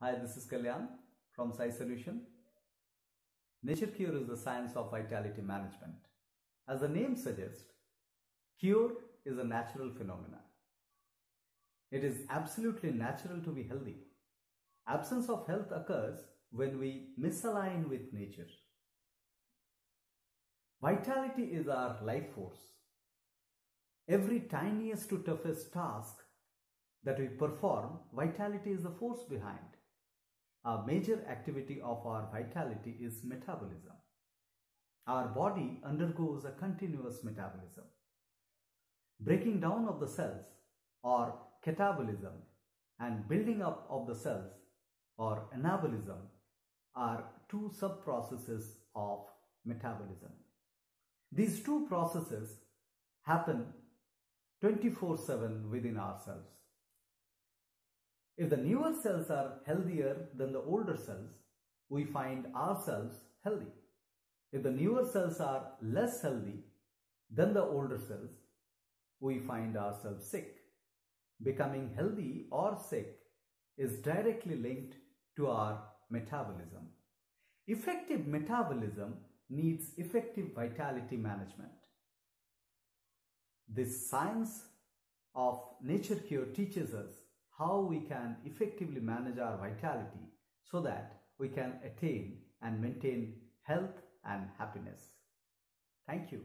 Hi, this is Kalyan from PSYsolution. Nature cure is the science of vitality management. As the name suggests, cure is a natural phenomenon. It is absolutely natural to be healthy. Absence of health occurs when we misalign with nature. Vitality is our life force. Every tiniest to toughest task that we perform, vitality is the force behind. A major activity of our vitality is metabolism. Our body undergoes a continuous metabolism. Breaking down of the cells or catabolism and building up of the cells or anabolism are two sub-processes of metabolism. These two processes happen 24/7 within ourselves. If the newer cells are healthier than the older cells, we find ourselves healthy. If the newer cells are less healthy than the older cells, we find ourselves sick. Becoming healthy or sick is directly linked to our metabolism. Effective metabolism needs effective vitality management. This science of nature cure teaches us how we can effectively manage our vitality so that we can attain and maintain health and happiness. Thank you.